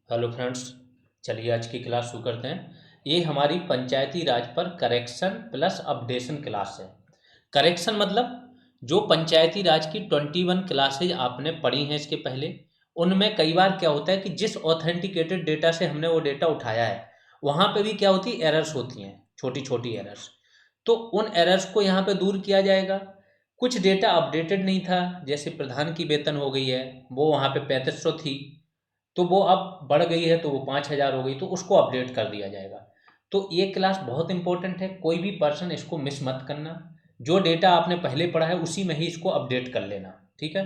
Hello friends. चलिए आज की क्लास शुरू करते हैं। ये हमारी पंचायती राज पर करेक्शन प्लस अपडेशन क्लास है। करेक्शन मतलब जो पंचायती राज की 21 क्लासेज आपने पढ़ी हैं इसके पहले, उनमें कई बार क्या होता है कि जिस ऑथेंटिकेटेड डेटा से हमने वो डेटा उठाया है वहाँ पे भी क्या होती है, एरर्स होती हैं, छोटी छोटी एरर्स। तो उन एरर्स को यहाँ पे दूर किया जाएगा। कुछ डेटा अपडेटेड नहीं था, जैसे प्रधान की वेतन हो गई है, वो वहाँ पे 3500 थी, तो वो अब बढ़ गई है तो वो 5000 हो गई, तो उसको अपडेट कर दिया जाएगा। तो ये क्लास बहुत इंपॉर्टेंट है, कोई भी पर्सन इसको मिस मत करना। जो डेटा आपने पहले पढ़ा है उसी में ही इसको अपडेट कर लेना, ठीक है।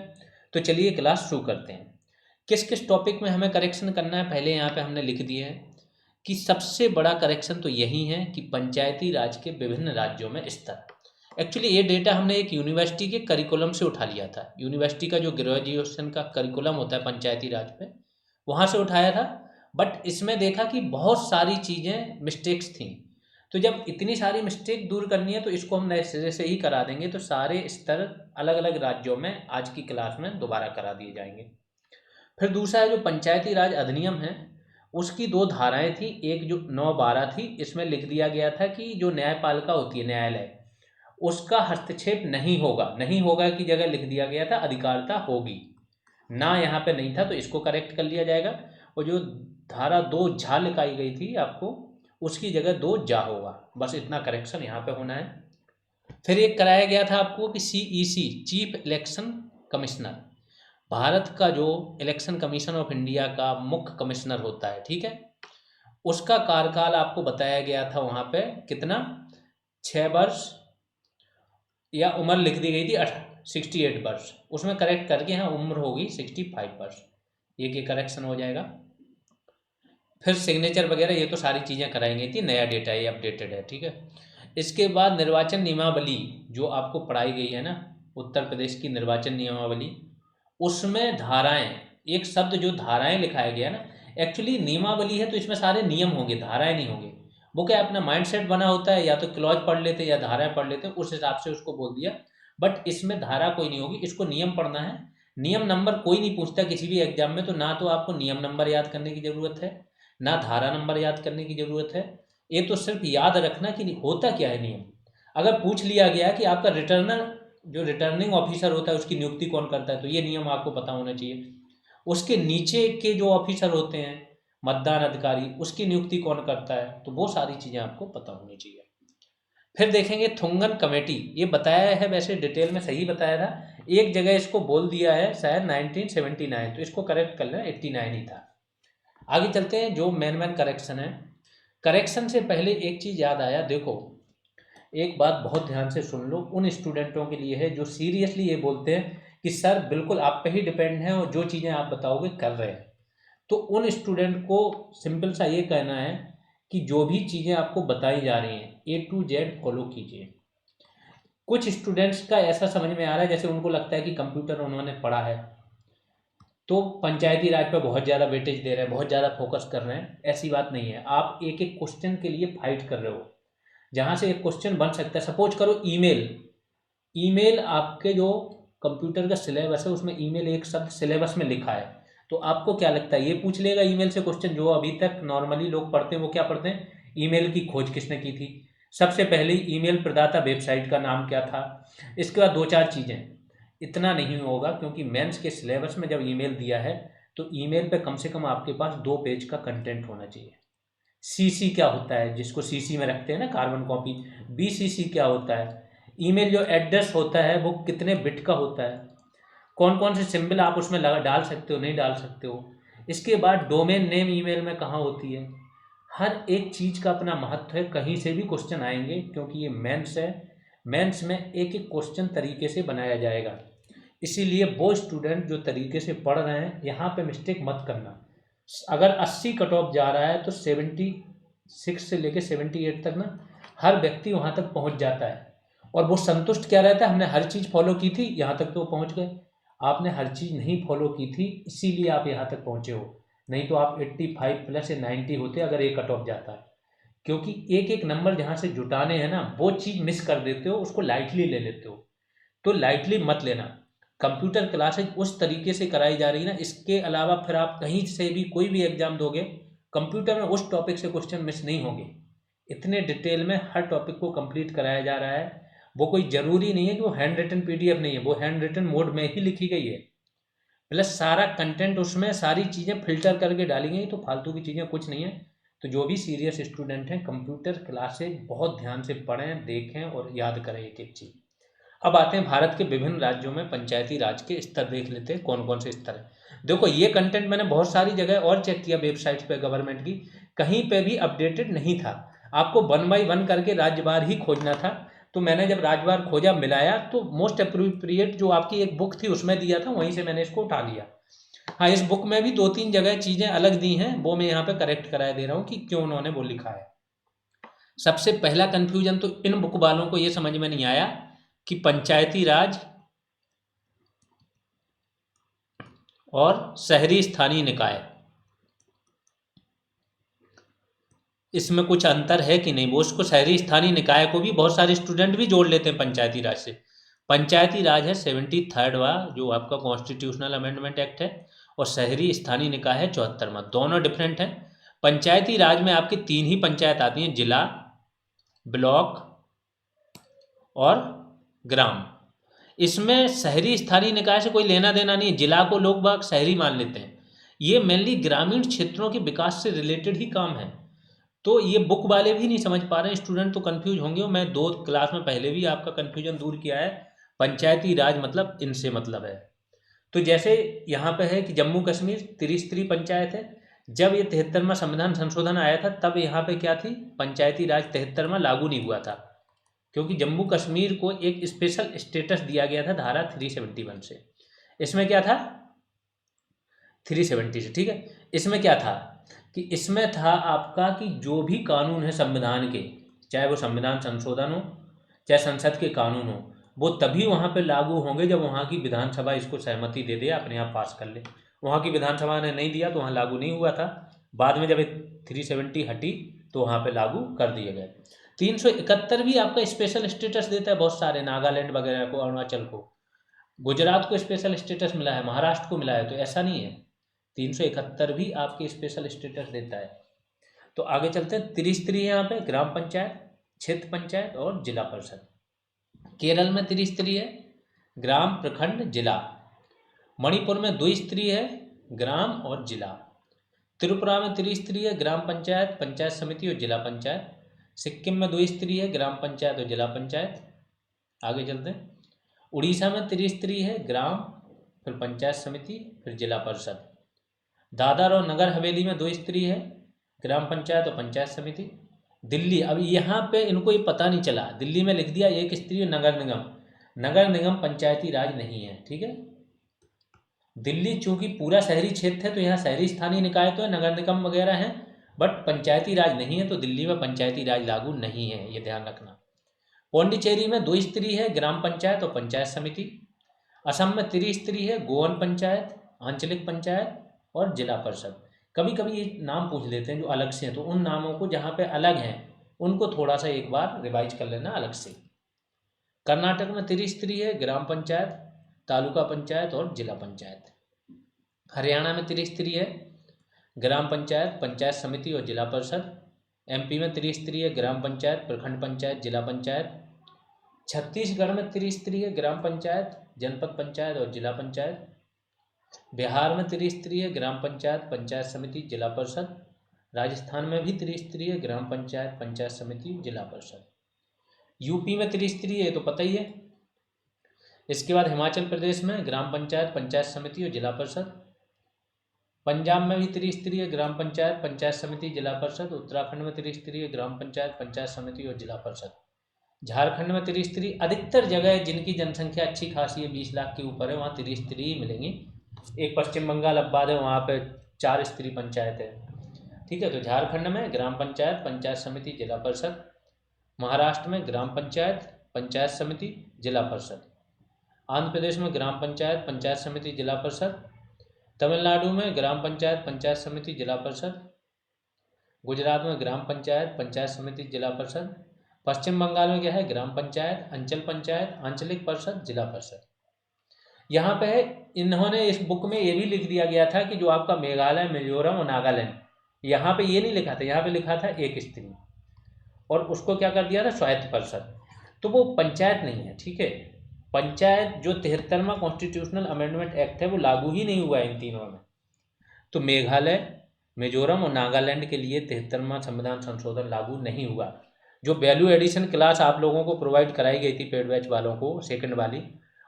तो चलिए क्लास शुरू करते हैं। किस किस टॉपिक में हमें करेक्शन करना है, पहले यहाँ पे हमने लिख दिया है कि सबसे बड़ा करेक्शन तो यही है कि पंचायती राज के विभिन्न राज्यों में स्तर। एक्चुअली ये डेटा हमने एक यूनिवर्सिटी के करिकुलम से उठा लिया था। यूनिवर्सिटी का जो ग्रेजुएशन का करिकुलम होता है पंचायती राज पे, वहाँ से उठाया था। बट इसमें देखा कि बहुत सारी चीज़ें मिस्टेक्स थी। तो जब इतनी सारी मिस्टेक दूर करनी है तो इसको हम नए सिरे से ही करा देंगे, तो सारे स्तर अलग अलग राज्यों में आज की क्लास में दोबारा करा दिए जाएंगे। फिर दूसरा है जो पंचायती राज अधिनियम है, उसकी दो धाराएं थी। एक जो 9-12 थी, इसमें लिख दिया गया था कि जो न्यायपालिका होती है, न्यायालय, उसका हस्तक्षेप नहीं होगा। नहीं होगा की जगह लिख दिया गया था अधिकारिता होगी, ना यहाँ पे नहीं था, तो इसको करेक्ट कर लिया जाएगा। और जो धारा 2 झा लिखाई गई थी आपको, उसकी जगह 2 जा होगा। बस इतना करेक्शन यहाँ पे होना है। फिर एक कराया गया था आपको कि CEC, chief election commissioner, Bharat का जो इलेक्शन कमीशन ऑफ इंडिया का मुख्य कमिश्नर होता है, ठीक है, उसका कार्यकाल आपको बताया गया था वहाँ पे कितना, 6 वर्ष, या उम्र लिख दी गई थी 68 वर्ष। उसमें करेक्ट करके यहाँ उम्र होगी 65 वर्ष। ये करेक्शन हो जाएगा। फिर सिग्नेचर वगैरह ये तो सारी चीज़ें कराएंगे थी, नया डेटा ये अपडेटेड है, ठीक है। इसके बाद निर्वाचन नियमावली जो आपको पढ़ाई गई है ना, उत्तर प्रदेश की निर्वाचन नियमावली, उसमें धाराएं, एक शब्द जो धाराएं लिखाया गया ना, एक्चुअली नियमावली है तो इसमें सारे नियम होंगे, धाराएं नहीं होंगे। वो क्या अपना माइंडसेट बना होता है, या तो क्लॉज पढ़ लेते या धाराएं पढ़ लेते, उस हिसाब से उसको बोल दिया। बट इसमें धारा कोई नहीं होगी, इसको नियम पढ़ना है। नियम नंबर कोई नहीं पूछता किसी भी एग्जाम में, तो ना तो आपको नियम नंबर याद करने की ज़रूरत है, ना धारा नंबर याद करने की ज़रूरत है। ये तो सिर्फ याद रखना कि होता क्या है नियम। अगर पूछ लिया गया कि आपका रिटर्नर, जो रिटर्निंग ऑफिसर होता है, उसकी नियुक्ति कौन करता है, तो ये नियम आपको पता होना चाहिए। उसके नीचे के जो ऑफिसर होते हैं, मतदान अधिकारी, उसकी नियुक्ति कौन करता है, तो वो सारी चीज़ें आपको पता होनी चाहिए। फिर देखेंगे थुंगन कमेटी, ये बताया है, वैसे डिटेल में सही बताया था, एक जगह इसको बोल दिया है शायद 1979, तो इसको करेक्ट कर लेना, 89 ही था। आगे चलते हैं, जो मेन मेन करेक्शन है। करेक्शन से पहले एक चीज़ याद आया, देखो एक बात बहुत ध्यान से सुन लो, उन स्टूडेंटों के लिए है जो सीरियसली ये बोलते हैं कि सर बिल्कुल आप पे ही डिपेंड है और जो चीज़ें आप बताओगे कर रहे हैं। तो उन स्टूडेंट को सिंपल सा ये कहना है कि जो भी चीज़ें आपको बताई जा रही हैं A to Z फॉलो कीजिए। कुछ स्टूडेंट्स का ऐसा समझ में आ रहा है जैसे उनको लगता है कि कंप्यूटर उन्होंने पढ़ा है तो पंचायती राज पर बहुत ज़्यादा वेटेज दे रहे हैं, बहुत ज़्यादा फोकस कर रहे हैं। ऐसी बात नहीं है, आप एक एक क्वेश्चन के लिए फाइट कर रहे हो। जहाँ से एक क्वेश्चन बन सकता है, सपोज करो ईमेल, ईमेल आपके जो कंप्यूटर का सिलेबस है उसमें ईमेल एक शब्द सिलेबस में लिखा है, तो आपको क्या लगता है ये पूछ लेगा ईमेल से क्वेश्चन? जो अभी तक नॉर्मली लोग पढ़ते हैं वो क्या पढ़ते हैं, ईमेल की खोज किसने की थी, सबसे पहले ईमेल प्रदाता वेबसाइट का नाम क्या था, इसके बाद 2-4 चीज़ें। इतना नहीं होगा, क्योंकि मेंस के सिलेबस में जब ईमेल दिया है तो ईमेल पे कम से कम आपके पास 2 पेज का कंटेंट होना चाहिए। CC क्या होता है, जिसको CC में रखते हैं ना, कार्बन कॉपी। BCC क्या होता है, ईमेल जो एड्रेस होता है वो कितने बिट का होता है, कौन कौन से सिंबल आप उसमें लगा डाल सकते हो, नहीं डाल सकते हो। इसके बाद डोमेन नेम ईमेल में कहाँ होती है। हर एक चीज़ का अपना महत्व है, कहीं से भी क्वेश्चन आएंगे, क्योंकि ये मेंस है। मेंस में एक एक क्वेश्चन तरीके से बनाया जाएगा, इसीलिए वो स्टूडेंट जो तरीके से पढ़ रहे हैं यहाँ पे मिस्टेक मत करना। अगर 80 कट ऑफ जा रहा है तो 76 से लेके 78 तक ना हर व्यक्ति वहाँ तक पहुँच जाता है, और वो संतुष्ट क्या रहता है, हमने हर चीज़ फॉलो की थी यहाँ तक तो पहुँच गए। आपने हर चीज़ नहीं फॉलो की थी, इसीलिए आप यहाँ तक पहुँचे हो। नहीं तो आप 85 प्लस या 90 होते अगर ये कट ऑफ जाता है। क्योंकि एक एक नंबर जहाँ से जुटाने हैं ना, वो चीज़ मिस कर देते हो, उसको लाइटली ले लेते हो। तो लाइटली मत लेना। कंप्यूटर क्लासेज उस तरीके से कराई जा रही है ना, इसके अलावा फिर आप कहीं से भी कोई भी एग्जाम दोगे, कंप्यूटर में उस टॉपिक से क्वेश्चन मिस नहीं होंगे। इतने डिटेल में हर टॉपिक को कंप्लीट कराया जा रहा है। वो कोई ज़रूरी नहीं है कि वो हैंड रिटन PDF नहीं है, वो हैंड रिटन मोड में ही लिखी गई है, प्लस सारा कंटेंट उसमें सारी चीज़ें फिल्टर करके डाली गई, तो फालतू की चीज़ें कुछ नहीं है। तो जो भी सीरियस स्टूडेंट हैं, कंप्यूटर क्लासेज बहुत ध्यान से पढ़ें, देखें और याद करें एक एक चीज़। अब आते हैं भारत के विभिन्न राज्यों में पंचायती राज के स्तर, देख लेते हैं कौन कौन से स्तर हैं। देखो ये कंटेंट मैंने बहुत सारी जगह और चेक किया वेबसाइट पे गवर्नमेंट की, कहीं पे भी अपडेटेड नहीं था। आपको 1 बाय 1 करके राज्यवार ही खोजना था। तो मैंने जब राज्यवार खोजा, मिलाया, तो मोस्ट अप्रोप्रिएट जो आपकी एक बुक थी उसमें दिया था, वहीं से मैंने इसको उठा लिया। हाँ, इस बुक में भी 2-3 जगह चीज़ें अलग दी हैं, वो मैं यहाँ पे करेक्ट करा दे रहा हूँ कि क्यों उन्होंने वो लिखा है। सबसे पहला कंफ्यूजन तो इन बुक वालों को ये समझ में नहीं आया कि पंचायती राज और शहरी स्थानीय निकाय, इसमें कुछ अंतर है कि नहीं। वो उसको शहरी स्थानीय निकाय को भी बहुत सारे स्टूडेंट भी जोड़ लेते हैं पंचायती राज से। पंचायती राज है 73वां जो आपका कॉन्स्टिट्यूशनल अमेंडमेंट एक्ट है, और शहरी स्थानीय निकाय है 74वां, दोनों डिफरेंट हैं। पंचायती राज में आपकी 3 ही पंचायत आती हैं, जिला, ब्लॉक और ग्राम। इसमें शहरी स्थानीय निकाय से कोई लेना देना नहीं है, जिला को लोग बाग शहरी मान लेते हैं। ये मेनली ग्रामीण क्षेत्रों के विकास से रिलेटेड ही काम है। तो ये बुक वाले भी नहीं समझ पा रहे हैं, स्टूडेंट तो कंफ्यूज होंगे, और मैं 2 क्लास में पहले भी आपका कंफ्यूजन दूर किया है। पंचायती राज मतलब इनसे मतलब है। तो जैसे यहाँ पे है कि जम्मू कश्मीर त्रिस्तरीय पंचायत है। जब ये 73वां संविधान संशोधन आया था, तब यहाँ पे क्या थी, पंचायती राज 73वां लागू नहीं हुआ था, क्योंकि जम्मू कश्मीर को एक स्पेशल स्टेटस दिया गया था धारा 371 से। इसमें क्या था, 370 से, ठीक है। इसमें क्या था कि इसमें था आपका कि जो भी कानून है संविधान के, चाहे वो संविधान संशोधन हो, चाहे संसद के कानून हो, वो तभी वहाँ पे लागू होंगे जब वहाँ की विधानसभा इसको सहमति दे दे, अपने आप पास कर ले। वहाँ की विधानसभा ने नहीं दिया तो वहाँ लागू नहीं हुआ था। बाद में जब 370 हटी तो वहाँ पे लागू कर दिए गए। 371 भी आपका स्पेशल स्टेटस देता है बहुत सारे, नागालैंड वगैरह को, अरुणाचल को, गुजरात को स्पेशल स्टेटस मिला है, महाराष्ट्र को मिला है, तो ऐसा नहीं है। 371 भी आपके स्पेशल स्टेटस देता है। तो आगे चलते हैं, त्रिस्तरीय यहाँ पे ग्राम पंचायत, क्षेत्र पंचायत और जिला परिषद। केरल में त्रिस्तरीय है, ग्राम, प्रखंड, जिला। मणिपुर में द्विस्तरीय है, ग्राम और जिला। त्रिपुरा में त्रिस्तरीय है, ग्राम पंचायत, पंचायत समिति और जिला पंचायत। सिक्किम में द्विस्तरीय है, ग्राम पंचायत और जिला पंचायत। आगे चलते हैं, उड़ीसा में त्रिस्तरीय है, ग्राम, फिर पंचायत समिति, फिर जिला परिषद। दादर और नगर हवेली में द्विस्तरीय है, ग्राम पंचायत और पंचायत समिति। दिल्ली, अब यहाँ पे इनको ये पता नहीं चला, दिल्ली में लिख दिया एक स्तरीय नगर निगम। नगर निगम पंचायती राज नहीं है, ठीक है। दिल्ली चूंकि पूरा शहरी क्षेत्र है, तो यहाँ शहरी स्थानीय निकाय तो है, नगर निगम वगैरह हैं, बट पंचायती राज नहीं है, तो दिल्ली में पंचायती राज लागू नहीं है, ये ध्यान रखना। पौंडीचेरी में द्विस्तरीय है, ग्राम पंचायत और पंचायत समिति। असम में त्रिस्तरीय है, गोवन पंचायत, आंचलिक पंचायत और जिला परिषद। कभी कभी ये नाम पूछ लेते हैं जो अलग से हैं, तो उन नामों को जहाँ पे अलग हैं उनको थोड़ा सा एक बार रिवाइज कर लेना अलग से। कर्नाटक में त्रिस्तरीय है, ग्राम पंचायत, तालुका पंचायत और जिला पंचायत। हरियाणा में त्रिस्तरीय है, ग्राम पंचायत, पंचायत समिति और जिला परिषद। MP में त्रिस्तरीय है, ग्राम पंचायत, प्रखंड पंचायत, जिला पंचायत। छत्तीसगढ़ में त्रिस्तरीय है, ग्राम पंचायत, जनपद पंचायत और जिला पंचायत। बिहार में त्रिस्तरीय है, ग्राम पंचायत, पंचायत समिति, जिला परिषद। राजस्थान में भी त्रिस्तरीय है, ग्राम पंचायत, पंचायत समिति, जिला परिषद। यूपी में त्रिस्तरीय है तो पता ही है। इसके बाद हिमाचल प्रदेश में ग्राम पंचायत, पंचायत समिति और जिला परिषद। पंजाब में भी त्रिस्तरीय है, ग्राम पंचायत, पंचायत समिति, जिला परिषद। उत्तराखंड में त्रिस्तरीय है, ग्राम पंचायत, पंचायत समिति और जिला परिषद। झारखंड में त्रिस्तरीय, अधिकतर जगह जिनकी जनसंख्या अच्छी खासी है, 20 लाख के ऊपर है, वहाँ त्रिस्तरीय मिलेंगी। एक पश्चिम बंगाल अब्बाद है, वहाँ पे 4 स्तरीय पंचायत है, ठीक है। तो झारखंड में ग्राम पंचायत, पंचायत समिति, जिला परिषद। महाराष्ट्र में ग्राम पंचायत, पंचायत समिति, जिला परिषद। आंध्र प्रदेश में ग्राम पंचायत, पंचायत समिति, जिला परिषद। तमिलनाडु में ग्राम पंचायत, पंचायत समिति, जिला परिषद। गुजरात में ग्राम पंचायत, पंचायत समिति, जिला परिषद। पश्चिम बंगाल में क्या है, ग्राम पंचायत, अंचल पंचायत, आंचलिक परिषद, जिला परिषद। यहाँ पे इन्होंने इस बुक में ये भी लिख दिया गया था कि जो आपका मेघालय, मिजोरम और नागालैंड, यहाँ पे ये नहीं लिखा था, यहाँ पे लिखा था एक स्त्री, और उसको क्या कर दिया था, स्वायत्त परिषद। तो वो पंचायत नहीं है, ठीक है। पंचायत जो 73वां कॉन्स्टिट्यूशनल अमेंडमेंट एक्ट है वो लागू ही नहीं हुआ इन तीनों में। तो मेघालय, मिजोरम और नागालैंड के लिए 73वां संविधान संशोधन लागू नहीं हुआ। जो वैल्यू एडिशन क्लास आप लोगों को प्रोवाइड कराई गई थी पेड बैच वालों को, सेकंड वाली,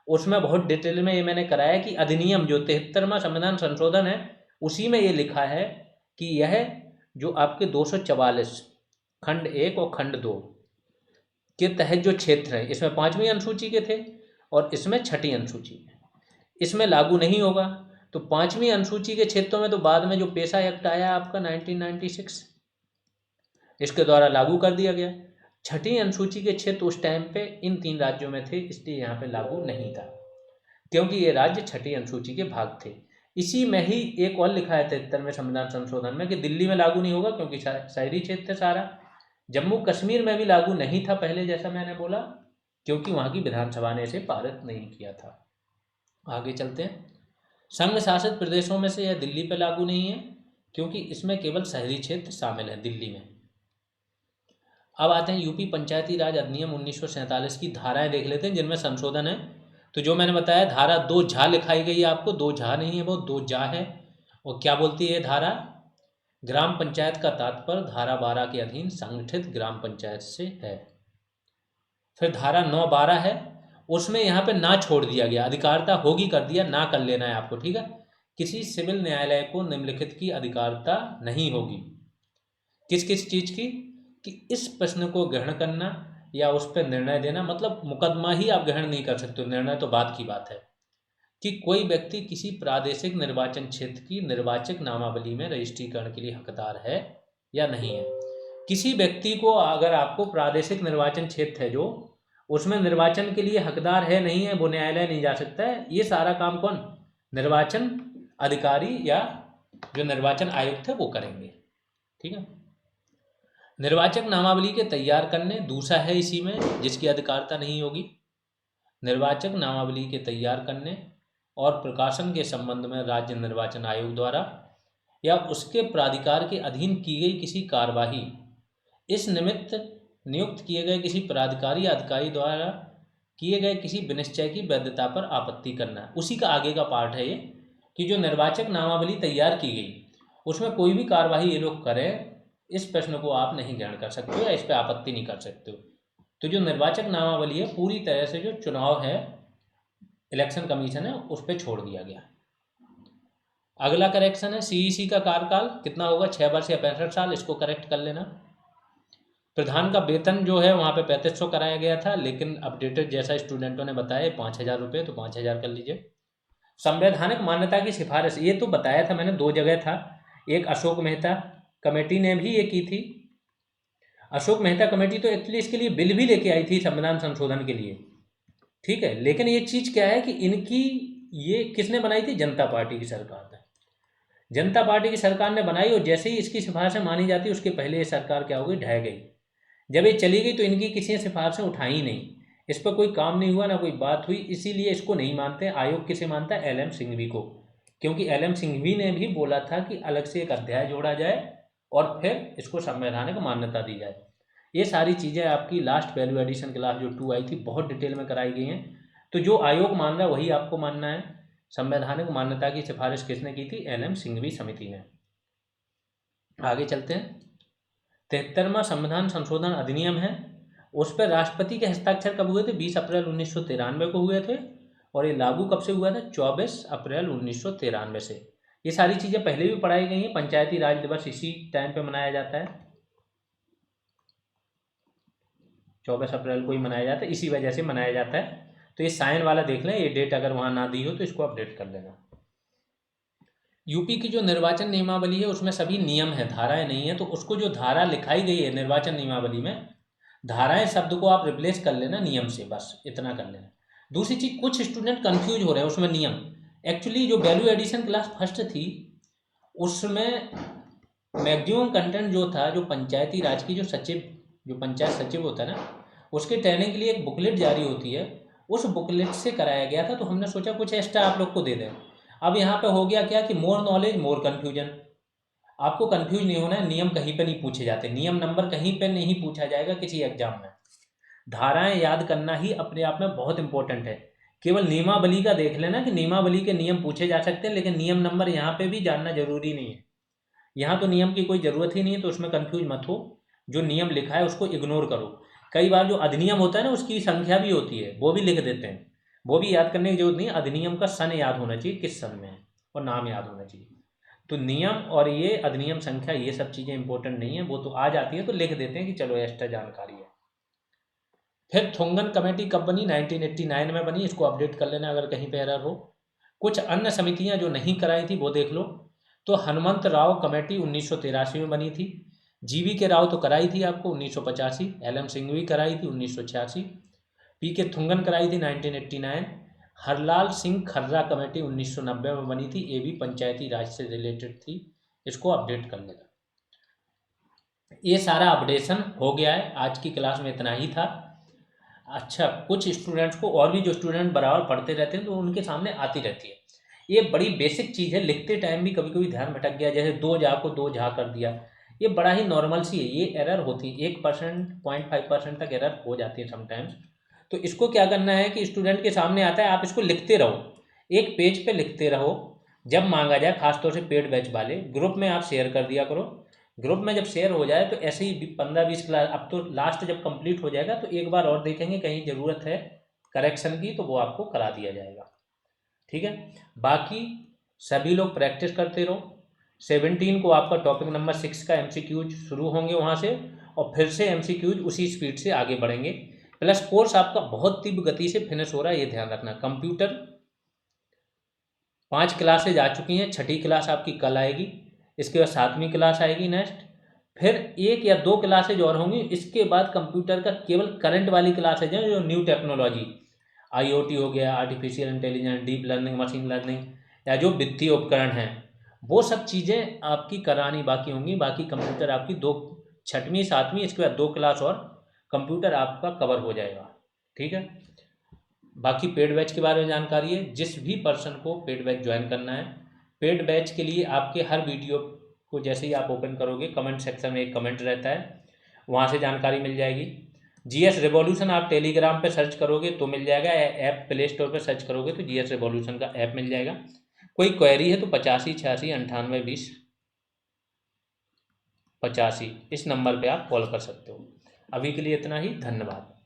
उसमें बहुत डिटेल में ये मैंने कराया कि अधिनियम जो 73वां संविधान संशोधन है उसी में ये लिखा है कि यह जो आपके 244 खंड 1 और खंड 2 के तहत जो क्षेत्र है, इसमें 5वीं अनुसूची के थे और इसमें 6ठी अनुसूची है, इसमें लागू नहीं होगा। तो 5वीं अनुसूची के क्षेत्रों में तो बाद में जो पेशा एक्ट आया आपका 1996, इसके द्वारा लागू कर दिया गया। 6ठी अनुसूची के क्षेत्र उस टाइम पे इन 3 राज्यों में थे, इसलिए यहाँ पे लागू नहीं था, क्योंकि ये राज्य 6ठी अनुसूची के भाग थे। इसी में ही एक और लिखा है 73वें संविधान संशोधन में कि दिल्ली में लागू नहीं होगा क्योंकि शहरी क्षेत्र है सारा। जम्मू कश्मीर में भी लागू नहीं था पहले, जैसा मैंने बोला, क्योंकि वहाँ की विधानसभा ने इसे पारित नहीं किया था। आगे चलते हैं। संघ शासित प्रदेशों में से यह दिल्ली पर लागू नहीं है क्योंकि इसमें केवल शहरी क्षेत्र शामिल है दिल्ली में। अब आते हैं यूपी पंचायती राज अधिनियम 1947 की धाराएं देख लेते हैं जिनमें संशोधन है। तो जो मैंने बताया धारा 2 झा लिखाई गई है आपको, 2 झा नहीं है वो 2 जा है। और क्या बोलती है धारा, ग्राम पंचायत का तात्पर्य धारा 12 के अधीन संगठित ग्राम पंचायत से है। फिर धारा 9-12 है, उसमें यहाँ पे ना छोड़ दिया गया, अधिकारिता होगी कर दिया, ना कर लेना है आपको, ठीक है। किसी सिविल न्यायालय को निम्नलिखित की अधिकारिता नहीं होगी, किस किस चीज की, कि इस प्रश्न को ग्रहण करना या उस पर निर्णय देना, मतलब मुकदमा ही आप ग्रहण नहीं कर सकते, निर्णय तो बात की बात है, कि कोई व्यक्ति किसी प्रादेशिक निर्वाचन क्षेत्र की निर्वाचक नामावली में रजिस्ट्रीकरण के लिए हकदार है या नहीं है। किसी व्यक्ति को अगर आपको प्रादेशिक निर्वाचन क्षेत्र है जो उसमें निर्वाचन के लिए हकदार है नहीं है, वो न्यायालय नहीं जा सकता है। ये सारा काम कौन, निर्वाचन अधिकारी या जो निर्वाचन आयुक्त है वो करेंगे, ठीक है। निर्वाचक नामावली के तैयार करने, दूसरा है इसी में जिसकी अधिकारिता नहीं होगी, निर्वाचक नामावली के तैयार करने और प्रकाशन के संबंध में राज्य निर्वाचन आयोग द्वारा या उसके प्राधिकार के अधीन की गई किसी कार्यवाही, इस निमित्त नियुक्त किए गए किसी प्राधिकारी या अधिकारी द्वारा किए गए किसी विनिश्चय की वैधता पर आपत्ति करना। उसी का आगे का पार्ट है ये, कि जो निर्वाचक नामावली तैयार की गई उसमें कोई भी कार्यवाही ये लोग करें, इस प्रश्न को आप नहीं ग्रहण कर सकते हो या इस पर आपत्ति नहीं कर सकते हो। तो जो निर्वाचक नामावली है पूरी तरह से जो चुनाव है, इलेक्शन कमीशन है, उस पर छोड़ दिया गया। अगला करेक्शन है सीईसी का कार्यकाल कितना होगा, 6 वर्ष या 65 साल, इसको करेक्ट कर लेना। प्रधान का वेतन जो है वहाँ पे 3500 कराया गया था, लेकिन अपडेटेड जैसा स्टूडेंटों ने बताया 5000 रुपये, तो 5000 कर लीजिए। संवैधानिक मान्यता की सिफारिश, ये तो बताया था मैंने, 2 जगह था, एक अशोक मेहता कमेटी ने भी ये की थी। अशोक मेहता कमेटी तो एक्चुअली इसके लिए बिल भी लेके आई थी संविधान संशोधन के लिए, ठीक है। लेकिन ये चीज़ क्या है कि इनकी ये किसने बनाई थी, जनता पार्टी की सरकार ने, जनता पार्टी की सरकार ने बनाई, और जैसे ही इसकी सिफारिशें मानी जाती उसके पहले ये सरकार क्या हो गई, ढह गई। जब ये चली गई तो इनकी किसी ने सिफारिशें उठाई ही नहीं, इस पर कोई काम नहीं हुआ, ना कोई बात हुई, इसीलिए इसको नहीं मानते। आयोग किसे मानता है, LM सिंघवी को, क्योंकि LM सिंघवी ने भी बोला था कि अलग से एक अध्याय जोड़ा जाए और फिर इसको संवैधानिक मान्यता दी जाए। ये सारी चीज़ें आपकी लास्ट वैल्यू एडिशन क्लास जो 2 आई थी बहुत डिटेल में कराई गई हैं। तो जो आयोग मान रहा है वही आपको मानना है। संवैधानिक मान्यता की सिफारिश किसने की थी, LM सिंघवी समिति ने। आगे चलते हैं। 73वां संविधान संशोधन अधिनियम है, उस पर राष्ट्रपति के हस्ताक्षर कब हुए थे, 20 अप्रैल 1993 को हुए थे, और ये लागू कब से हुआ था, 24 अप्रैल 1993 से। ये सारी चीज़ें पहले भी पढ़ाई गई हैं। पंचायती राज दिवस इसी टाइम पे मनाया जाता है, 24 अप्रैल को ही मनाया जाता है, इसी वजह से मनाया जाता है। तो ये साइन वाला देख लें, ये डेट अगर वहाँ ना दी हो तो इसको अपडेट कर लेना। यूपी की जो निर्वाचन नियमावली है उसमें सभी नियम है, धाराएं नहीं है, तो उसको जो धारा लिखाई गई है निर्वाचन नियमावली में, धाराएं शब्द को आप रिप्लेस कर लेना नियम से, बस इतना कर लेना। दूसरी चीज, कुछ स्टूडेंट कंफ्यूज हो रहे हैं उसमें नियम। एक्चुअली जो वैल्यू एडिशन क्लास फर्स्ट थी उसमें मैक्सिमम कंटेंट जो था, जो पंचायती राज की जो सचिव, जो पंचायत सचिव होता है ना, उसके ट्रेनिंग के लिए एक बुकलेट जारी होती है, उस बुकलेट से कराया गया था, तो हमने सोचा कुछ एक्स्ट्रा आप लोग को दे दें। अब यहाँ पे हो गया क्या कि मोर नॉलेज मोर कन्फ्यूजन। आपको कंफ्यूज नहीं होना है, नियम कहीं पे नहीं पूछे जाते, नियम नंबर कहीं पे नहीं पूछा जाएगा किसी एग्जाम में। धाराएं याद करना ही अपने आप में बहुत इंपॉर्टेंट है। केवल नियमावली का देख लेना कि नियमावली के नियम पूछे जा सकते हैं, लेकिन नियम नंबर यहाँ पे भी जानना जरूरी नहीं है। यहाँ तो नियम की कोई ज़रूरत ही नहीं है, तो उसमें कंफ्यूज मत हो। जो नियम लिखा है उसको इग्नोर करो। कई बार जो अधिनियम होता है ना, उसकी संख्या भी होती है, वो भी लिख देते हैं, वो भी याद करने की जरूरत नहीं। अधिनियम का सन याद होना चाहिए, किस सन में है, और नाम याद होना चाहिए। तो नियम और ये अधिनियम संख्या, ये सब चीज़ें इंपॉर्टेंट नहीं है, वो तो आ जाती है तो लिख देते हैं कि चलो एक्स्ट्रा जानकारी है। फिर थोंगन कमेटी कब बनी? 1989 में बनी। इसको अपडेट कर लेना अगर कहीं पे एरर हो। कुछ अन्य समितियां जो नहीं कराई थी वो देख लो। तो हनुमंत राव कमेटी 1983 में बनी थी। जीवी के राव तो कराई थी आपको 1985। एल.एम. सिंघवी कराई थी 1986। पी.के. थुंगन कराई थी 1989। हरलाल सिंह खर्रा कमेटी 1990 में बनी थी, ये भी पंचायती राज से रिलेटेड थी। इसको अपडेट कर लेना। ये सारा अपडेशन हो गया है, आज की क्लास में इतना ही था। अच्छा, कुछ स्टूडेंट्स को, और भी जो स्टूडेंट बराबर पढ़ते रहते हैं तो उनके सामने आती रहती है। ये बड़ी बेसिक चीज़ है, लिखते टाइम भी कभी कभी ध्यान भटक गया, जैसे दो झा को दो झा कर दिया। ये बड़ा ही नॉर्मल सी है, ये एरर होती है, 1%, 0.5% तक एरर हो जाती है समटाइम्स। तो इसको क्या करना है कि स्टूडेंट के सामने आता है, आप इसको लिखते रहो, एक पेज पे लिखते रहो। जब मांगा जाए, खासतौर से पेड बैच वाले ग्रुप में आप शेयर कर दिया करो। ग्रुप में जब शेयर हो जाए तो ऐसे ही 15-20 क्लास, अब तो लास्ट जब कंप्लीट हो जाएगा तो एक बार और देखेंगे कहीं ज़रूरत है करेक्शन की, तो वो आपको करा दिया जाएगा। ठीक है, बाकी सभी लोग प्रैक्टिस करते रहो। 17 को आपका टॉपिक नंबर 6 का MCQs शुरू होंगे वहाँ से, और फिर से MCQs उसी स्पीड से आगे बढ़ेंगे। प्लस कोर्स आपका बहुत तीव्र गति से फिनिश हो रहा है, ये ध्यान रखना। कंप्यूटर 5 क्लासेज आ चुकी हैं, 6ठी क्लास आपकी कल आएगी, इसके बाद 7वीं क्लास आएगी नेक्स्ट, फिर 1 या 2 क्लासेज और होंगी। इसके बाद कंप्यूटर का केवल करंट वाली क्लासेज हैं, जो न्यू टेक्नोलॉजी, IoT हो गया, artificial intelligence, deep learning, machine learning, या जो वित्तीय उपकरण हैं, वो सब चीज़ें आपकी करानी बाकी होंगी। बाकी कंप्यूटर आपकी 2, 6वीं 7वीं, इसके बाद 2 क्लास और कंप्यूटर आपका कवर हो जाएगा। ठीक है, बाकी पेड बैच के बारे में जानकारी है, जिस भी पर्सन को पेड बैच ज्वाइन करना है, पेड बैच के लिए आपके हर वीडियो को जैसे ही आप ओपन करोगे, कमेंट सेक्शन में एक कमेंट रहता है, वहाँ से जानकारी मिल जाएगी। GS रिवॉल्यूशन आप टेलीग्राम पे सर्च करोगे तो मिल जाएगा, ऐप प्ले स्टोर पे सर्च करोगे तो GS रिवॉल्यूशन का ऐप मिल जाएगा। कोई क्वेरी है तो 8586982085 इस नंबर पे आप कॉल कर सकते हो। अभी के लिए इतना ही, धन्यवाद।